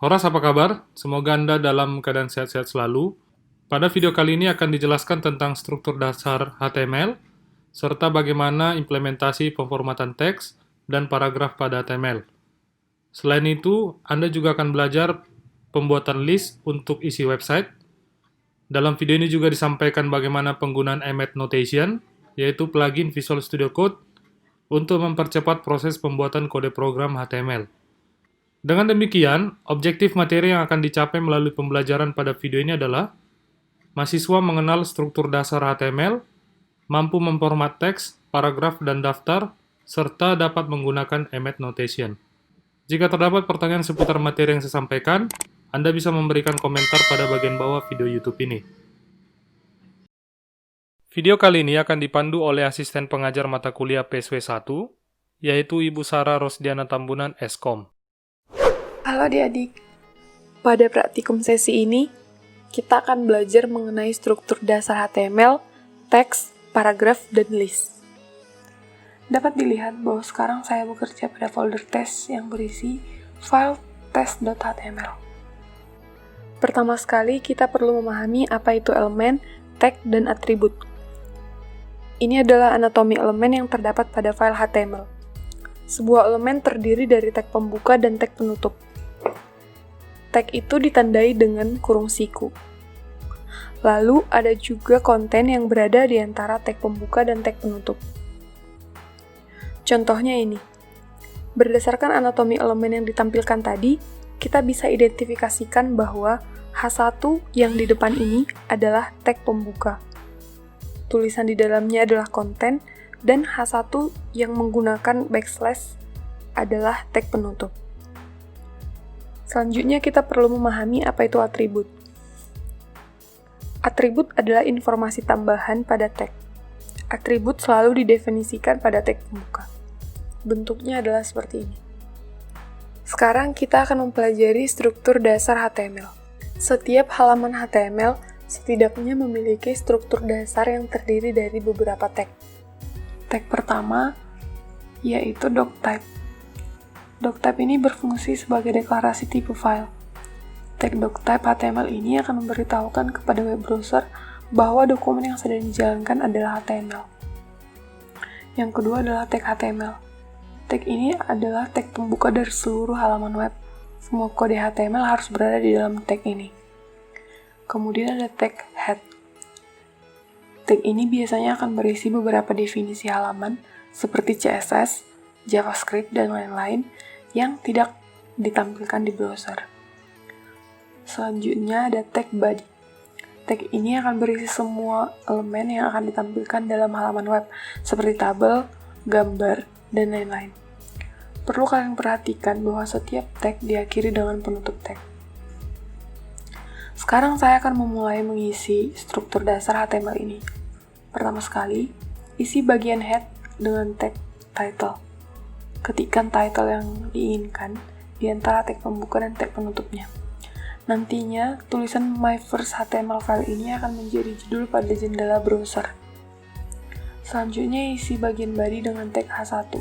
Horas, apa kabar? Semoga Anda dalam keadaan sehat-sehat selalu. Pada video kali ini akan dijelaskan tentang struktur dasar HTML, serta bagaimana implementasi pemformatan teks dan paragraf pada HTML. Selain itu, Anda juga akan belajar pembuatan list untuk isi website. Dalam video ini juga disampaikan bagaimana penggunaan Emmet Notation, yaitu plugin Visual Studio Code, untuk mempercepat proses pembuatan kode program HTML. Dengan demikian, objektif materi yang akan dicapai melalui pembelajaran pada video ini adalah mahasiswa mengenal struktur dasar HTML, mampu memformat teks, paragraf, dan daftar, serta dapat menggunakan Emmet Notation. Jika terdapat pertanyaan seputar materi yang saya sampaikan, Anda bisa memberikan komentar pada bagian bawah video YouTube ini. Video kali ini akan dipandu oleh asisten pengajar mata kuliah PSW 1, yaitu Ibu Sarah Rosdiana Tambunan, Eskom. Halo adik-adik, pada praktikum sesi ini, kita akan belajar mengenai struktur dasar HTML, teks, paragraf, dan list. Dapat dilihat bahwa sekarang saya bekerja pada folder tes yang berisi file test.html. Pertama sekali, kita perlu memahami apa itu elemen, tag, dan atribut. Ini adalah anatomi elemen yang terdapat pada file HTML. Sebuah elemen terdiri dari tag pembuka dan tag penutup. Tag itu ditandai dengan kurung siku. Lalu ada juga konten yang berada di antara tag pembuka dan tag penutup. Contohnya ini. Berdasarkan anatomi elemen yang ditampilkan tadi, kita bisa identifikasikan bahwa H1 yang di depan ini adalah tag pembuka. Tulisan di dalamnya adalah konten, dan H1 yang menggunakan backslash adalah tag penutup. Selanjutnya kita perlu memahami apa itu atribut. Atribut adalah informasi tambahan pada tag. Atribut selalu didefinisikan pada tag pembuka. Bentuknya adalah seperti ini. Sekarang kita akan mempelajari struktur dasar HTML. Setiap halaman HTML setidaknya memiliki struktur dasar yang terdiri dari beberapa tag. Tag pertama yaitu doctype. Doctype ini berfungsi sebagai deklarasi tipe file. Tag doctype HTML ini akan memberitahukan kepada web browser bahwa dokumen yang sedang dijalankan adalah HTML. Yang kedua adalah tag HTML. Tag ini adalah tag pembuka dari seluruh halaman web. Semua kode HTML harus berada di dalam tag ini. Kemudian ada tag head. Tag ini biasanya akan berisi beberapa definisi halaman seperti CSS, JavaScript, dan lain-lain yang tidak ditampilkan di browser. Selanjutnya ada tag body. Tag ini akan berisi semua elemen yang akan ditampilkan dalam halaman web, seperti tabel, gambar, dan lain-lain. Perlu kalian perhatikan bahwa setiap tag diakhiri dengan penutup tag. Sekarang saya akan memulai mengisi struktur dasar HTML ini. Pertama sekali, isi bagian head dengan tag title. Ketikkan title yang diinginkan di antara tag pembuka dan tag penutupnya. Nantinya, tulisan My First HTML File ini akan menjadi judul pada jendela browser. Selanjutnya, isi bagian body dengan tag H1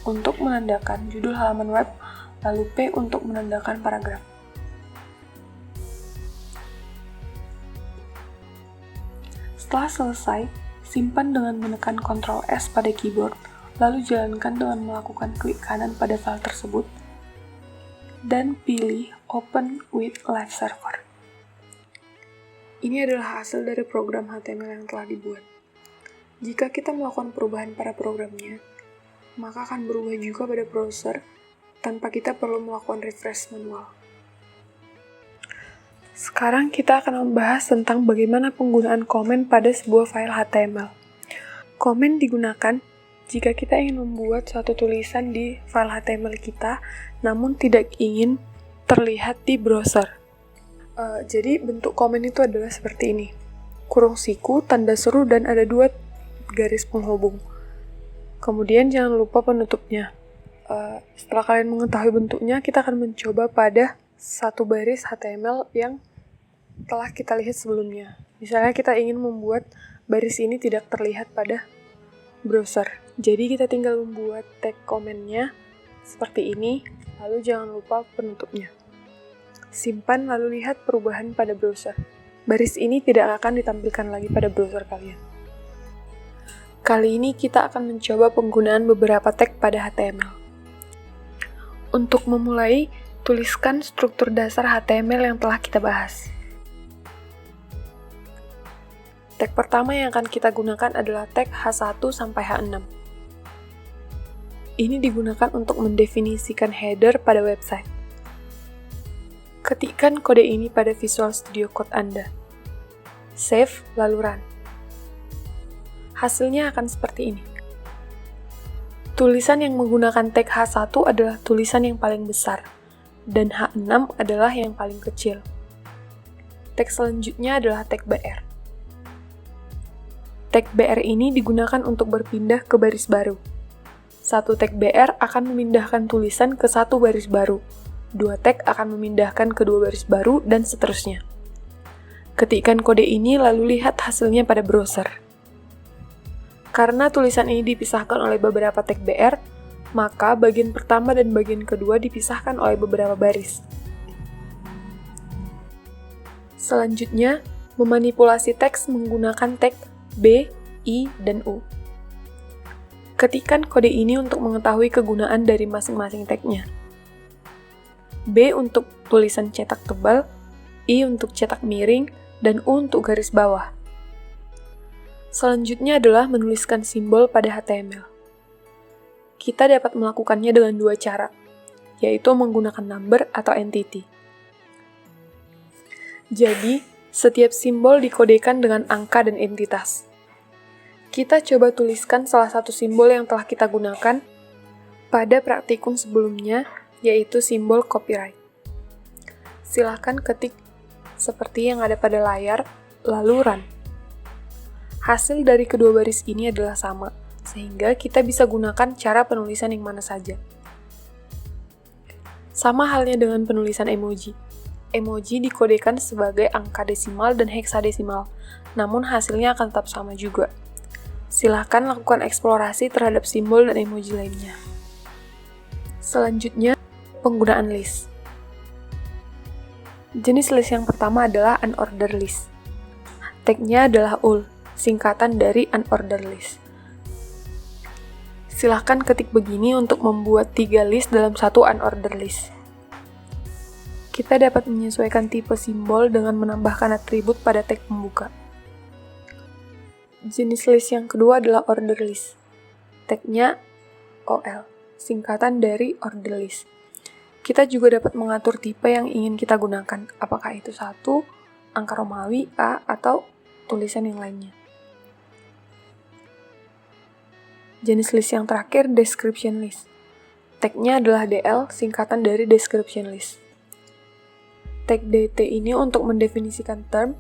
untuk menandakan judul halaman web, lalu P untuk menandakan paragraf. Setelah selesai, simpan dengan menekan Ctrl S pada keyboard, lalu jalankan dengan melakukan klik kanan pada file tersebut, dan pilih Open with Live Server. Ini adalah hasil dari program HTML yang telah dibuat. Jika kita melakukan perubahan pada programnya, maka akan berubah juga pada browser tanpa kita perlu melakukan refresh manual. Sekarang kita akan membahas tentang bagaimana penggunaan komen pada sebuah file HTML. Komen digunakan jika kita ingin membuat suatu tulisan di file HTML kita, namun tidak ingin terlihat di browser. Jadi bentuk komen itu adalah seperti ini. Kurung siku, tanda seru, dan ada 2 garis penghubung. Kemudian jangan lupa penutupnya. Setelah kalian mengetahui bentuknya, kita akan mencoba pada satu baris HTML yang telah kita lihat sebelumnya. Misalnya kita ingin membuat baris ini tidak terlihat pada browser. Jadi kita tinggal membuat tag komennya seperti ini, lalu jangan lupa penutupnya. Simpan lalu lihat perubahan pada browser. Baris ini tidak akan ditampilkan lagi pada browser kalian. Kali ini kita akan mencoba penggunaan beberapa tag pada HTML. Untuk memulai, tuliskan struktur dasar HTML yang telah kita bahas. Tag pertama yang akan kita gunakan adalah tag H1 sampai H6. Ini digunakan untuk mendefinisikan header pada website. Ketikkan kode ini pada Visual Studio Code Anda. Save, lalu run. Hasilnya akan seperti ini. Tulisan yang menggunakan tag H1 adalah tulisan yang paling besar, dan H6 adalah yang paling kecil. Tag selanjutnya adalah tag BR. Tag BR ini digunakan untuk berpindah ke baris baru. Satu tag BR akan memindahkan tulisan ke satu baris baru. Dua tag akan memindahkan ke dua baris baru, dan seterusnya. Ketikkan kode ini lalu lihat hasilnya pada browser. Karena tulisan ini dipisahkan oleh beberapa tag BR, maka bagian pertama dan bagian kedua dipisahkan oleh beberapa baris. Selanjutnya, memanipulasi teks menggunakan tag B, I, dan U. Ketikkan kode ini untuk mengetahui kegunaan dari masing-masing tagnya. B untuk tulisan cetak tebal, I untuk cetak miring, dan U untuk garis bawah. Selanjutnya adalah menuliskan simbol pada HTML. Kita dapat melakukannya dengan dua cara, yaitu menggunakan number atau entity. Jadi, setiap simbol dikodekan dengan angka dan entitas. Kita coba tuliskan salah satu simbol yang telah kita gunakan pada praktikum sebelumnya, yaitu simbol copyright. Silahkan ketik seperti yang ada pada layar, lalu run. Hasil dari kedua baris ini adalah sama, sehingga kita bisa gunakan cara penulisan yang mana saja. Sama halnya dengan penulisan emoji. Emoji dikodekan sebagai angka desimal dan heksadesimal, namun hasilnya akan tetap sama juga. Silahkan lakukan eksplorasi terhadap simbol dan emoji lainnya. Selanjutnya, penggunaan list. Jenis list yang pertama adalah unordered list. Tag-nya adalah UL, singkatan dari unordered list. Silahkan ketik begini untuk membuat 3 list dalam satu unordered list. Kita dapat menyesuaikan tipe simbol dengan menambahkan atribut pada tag pembuka. Jenis list yang kedua adalah ordered list. Tag-nya OL, singkatan dari ordered list. Kita juga dapat mengatur tipe yang ingin kita gunakan, apakah itu 1, angka Romawi, A, atau tulisan yang lainnya. Jenis list yang terakhir, description list. Tag-nya adalah DL, singkatan dari description list. Tag DT ini untuk mendefinisikan term,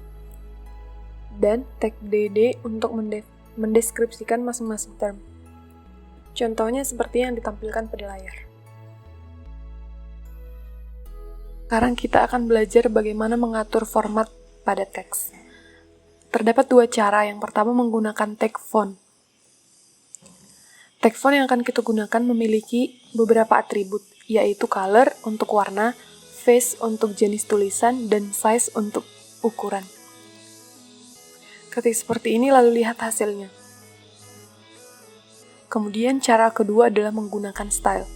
dan tag DD untuk mendeskripsikan masing-masing term. Contohnya seperti yang ditampilkan pada layar. Sekarang kita akan belajar bagaimana mengatur format pada teks. Terdapat dua cara. Yang pertama menggunakan tag font. Tag font yang akan kita gunakan memiliki beberapa atribut, yaitu color untuk warna, face untuk jenis tulisan, dan size untuk ukuran. Ketik seperti ini lalu lihat hasilnya. Kemudian cara kedua adalah menggunakan style.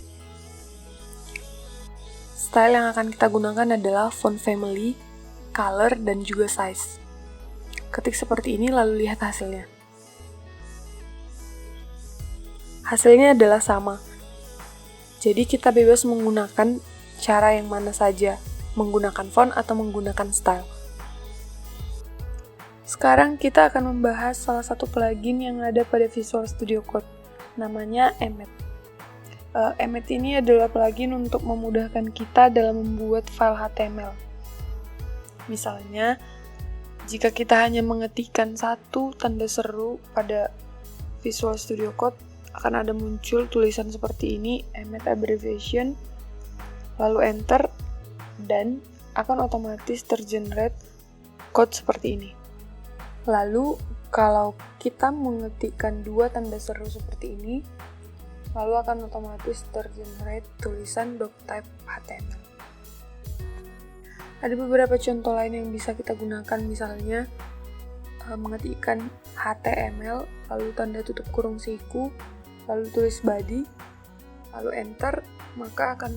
Style yang akan kita gunakan adalah font family, color, dan juga size. Ketik seperti ini lalu lihat hasilnya. Hasilnya adalah sama. Jadi kita bebas menggunakan cara yang mana saja, menggunakan font atau menggunakan style. Sekarang kita akan membahas salah satu plugin yang ada pada Visual Studio Code, namanya Emmet. Emmet ini adalah plugin untuk memudahkan kita dalam membuat file HTML. Misalnya, jika kita hanya mengetikkan satu tanda seru pada Visual Studio Code, akan ada muncul tulisan seperti ini, Emmet abbreviation, lalu enter, dan akan otomatis tergenerate code seperti ini. Lalu, kalau kita mengetikkan dua tanda seru seperti ini, lalu akan otomatis tergenerate tulisan doctype HTML. Ada beberapa contoh lain yang bisa kita gunakan, misalnya mengetikkan HTML, lalu tanda tutup kurung siku, lalu tulis body, lalu enter, maka akan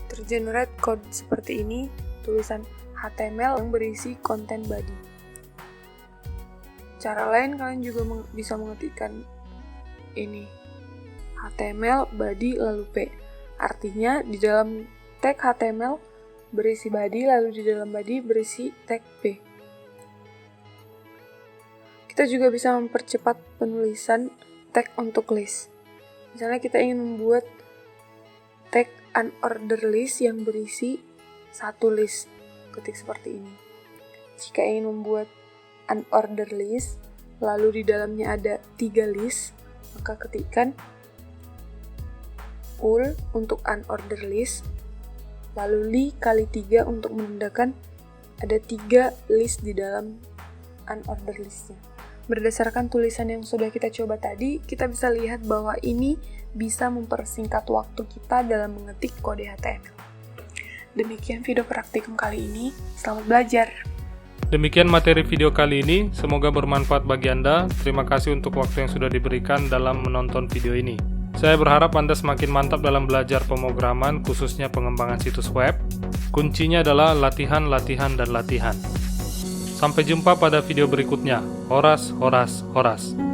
tergenerate code seperti ini, tulisan HTML yang berisi konten body. Cara lain kalian juga bisa mengetikkan ini, HTML body lalu P. Artinya di dalam tag HTML berisi body, lalu di dalam body berisi tag P. Kita juga bisa mempercepat penulisan tag untuk list. Misalnya kita ingin membuat tag unordered list yang berisi satu list, ketik seperti ini. Jika ingin membuat unordered list, lalu di dalamnya ada 3 list, maka ketikkan ul untuk unordered list, lalu li kali 3 untuk menandakan ada 3 list di dalam unordered listnya. Berdasarkan tulisan yang sudah kita coba tadi, kita bisa lihat bahwa ini bisa mempersingkat waktu kita dalam mengetik kode HTML. Demikian video praktikum kali ini, selamat belajar! Demikian materi video kali ini, semoga bermanfaat bagi Anda. Terima kasih untuk waktu yang sudah diberikan dalam menonton video ini. Saya berharap Anda semakin mantap dalam belajar pemrograman, khususnya pengembangan situs web. Kuncinya adalah latihan, latihan, dan latihan. Sampai jumpa pada video berikutnya. Horas, horas, horas.